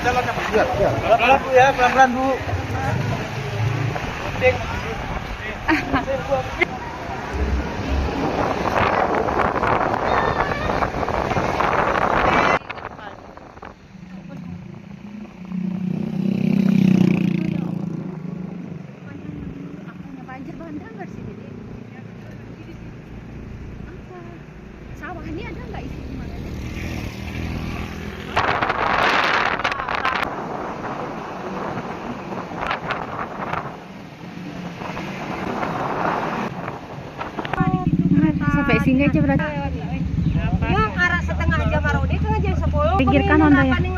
Pelan-pelan Bu ya, pelan-pelan Bu. Banjir bandang nggak sih ini? Apa? Sawah ini ada nggak isi gimana? Sampai sini aja berarti. Ya, arah setengah jam Marodi itu jam 10. Pinggir kanan dah ya.